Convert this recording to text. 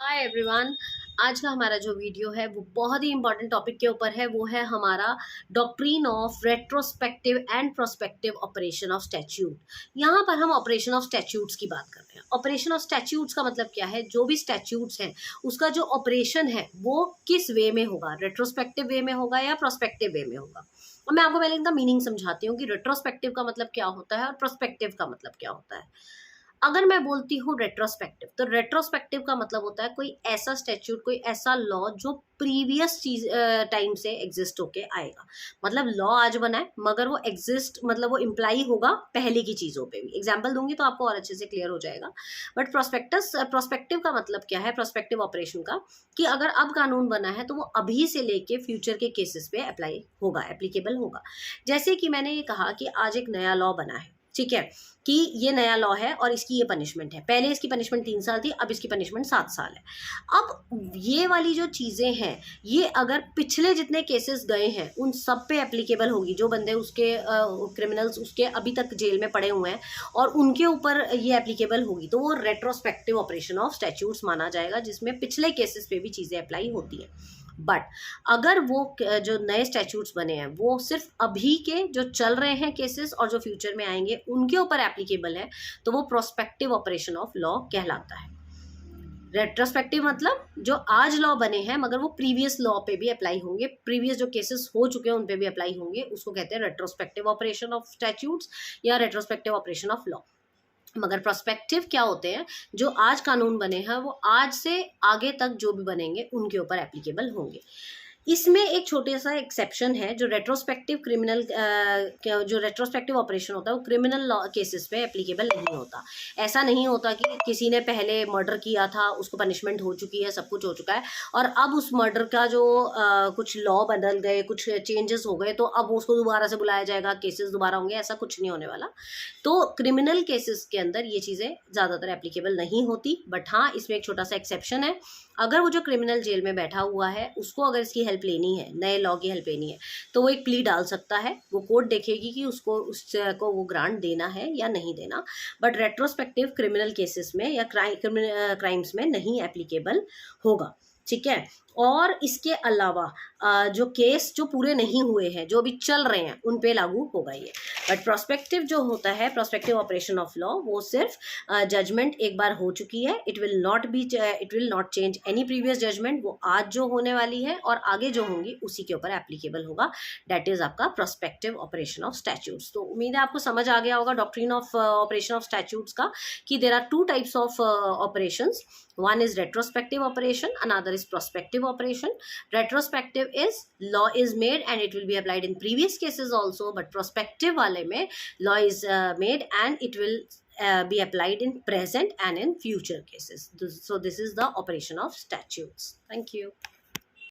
Hi everyone. आज का हमारा जो वीडियो है वो बहुत ही इंपॉर्टेंट टॉपिक के ऊपर है। वो है हमारा doctrine of retrospective and prospective operation of statute. यहाँ पर हम ऑपरेशन ऑफ स्टैट्यूट्स की बात करते हैं। ऑपरेशन ऑफ स्टैट्यूट्स का मतलब क्या है? जो भी स्टैट्यूट्स हैं उसका जो ऑपरेशन है वो किस वे में होगा, रेट्रोस्पेक्टिव वे में होगा या प्रोस्पेक्टिव वे में होगा। और मैं आपको पहले इनका मीनिंग समझाती हूँ कि रेट्रोस्पेक्टिव का मतलब क्या होता है और प्रोस्पेक्टिव का मतलब क्या होता है। अगर मैं बोलती हूँ रेट्रोस्पेक्टिव, तो रेट्रोस्पेक्टिव का मतलब होता है कोई ऐसा स्टैट्यूट, कोई ऐसा लॉ जो प्रीवियस चीज टाइम से एग्जिस्ट होके आएगा। मतलब लॉ आज बना है मगर वो एग्जिस्ट, मतलब वो इम्प्लाई होगा पहले की चीजों पे भी। एग्जाम्पल दूंगी तो आपको और अच्छे से क्लियर हो जाएगा। बट प्रोस्पेक्टिव का मतलब क्या है? प्रोस्पेक्टिव ऑपरेशन का कि अगर अब कानून बना है तो वो अभी से लेके फ्यूचर के केसेस पे अप्लाई होगा, एप्लीकेबल होगा। जैसे कि मैंने ये कहा कि आज एक नया लॉ बना है, ठीक है, कि ये नया लॉ है और इसकी ये पनिशमेंट है। पहले इसकी पनिशमेंट 3 साल थी, अब इसकी पनिशमेंट 7 साल है। अब ये वाली जो चीज़ें हैं ये अगर पिछले जितने केसेस गए हैं उन सब पे एप्लीकेबल होगी। जो बंदे उसके क्रिमिनल्स उसके अभी तक जेल में पड़े हुए हैं और उनके ऊपर ये एप्लीकेबल होगी, तो वो रेट्रोस्पेक्टिव ऑपरेशन ऑफ स्टैट्यूट्स माना जाएगा, जिसमें पिछले केसेस पे भी चीज़ें अप्लाई होती हैं। बट अगर वो जो नए स्टैट्यूट्स बने हैं वो सिर्फ अभी के जो चल रहे हैं केसेस और जो फ्यूचर में आएंगे उनके ऊपर एप्लीकेबल है, तो वो प्रोस्पेक्टिव ऑपरेशन ऑफ लॉ कहलाता है। रेट्रोस्पेक्टिव मतलब जो आज लॉ बने हैं मगर वो प्रीवियस लॉ पे भी अप्लाई होंगे, प्रीवियस जो केसेस हो चुके हैं उन पे भी अप्लाई होंगे, उसको कहते हैं रेट्रोस्पेक्टिव ऑपरेशन ऑफ स्टैट्यूट्स या रेट्रोस्पेक्टिव ऑपरेशन ऑफ लॉ। मगर प्रोस्पेक्टिव क्या होते हैं? जो आज कानून बने हैं वो आज से आगे तक जो भी बनेंगे उनके ऊपर एप्लीकेबल होंगे। इसमें एक छोटे सा एक्सेप्शन है। जो रेट्रोस्पेक्टिव क्रिमिनल जो रेट्रोस्पेक्टिव ऑपरेशन होता है वो क्रिमिनल लॉ केसेस पे एप्लीकेबल नहीं होता। ऐसा नहीं होता कि किसी ने पहले मर्डर किया था, उसको पनिशमेंट हो चुकी है, सब कुछ हो चुका है और अब उस मर्डर का जो कुछ लॉ बदल गए, कुछ चेंजेस हो गए तो अब उसको दोबारा से बुलाया जाएगा, केसेस दोबारा होंगे, ऐसा कुछ नहीं होने वाला। तो क्रिमिनल केसेस के अंदर ये चीज़ें ज़्यादातर एप्लीकेबल नहीं होती। बट हाँ, इसमें एक छोटा सा एक्सेप्शन है। अगर वो जो क्रिमिनल जेल में बैठा हुआ है उसको अगर इसकी हेल्प लेनी है, नए लॉ की हेल्प लेनी है, तो वो एक प्ली डाल सकता है। वो कोर्ट देखेगी कि उसको वो ग्रांट देना है या नहीं देना। बट रेट्रोस्पेक्टिव क्रिमिनल केसेस में या क्राइम्स में नहीं एप्लीकेबल होगा, ठीक है। और इसके अलावा जो केस जो पूरे नहीं हुए हैं, जो अभी चल रहे हैं, उन पे लागू होगा ये। बट प्रोस्पेक्टिव जो होता है, प्रोस्पेक्टिव ऑपरेशन ऑफ लॉ, वो सिर्फ जजमेंट एक बार हो चुकी है, it will not change any previous judgment. वो आज जो होने वाली है और आगे जो होंगी उसी के ऊपर एप्लीकेबल होगा। दैट इज आपका प्रोस्पेक्टिव ऑपरेशन ऑफ स्टैट्यूट्स। तो उम्मीद है आपको समझ आ गया होगा doctrine of operation of statutes का, कि there are two types of operations. One is retrospective operation, another is prospective operation. Retrospective is law is made and it will be applied in previous cases also, but prospective वाले में law is made and it will be applied in present and in future cases. So this is the operation of statutes. Thank you.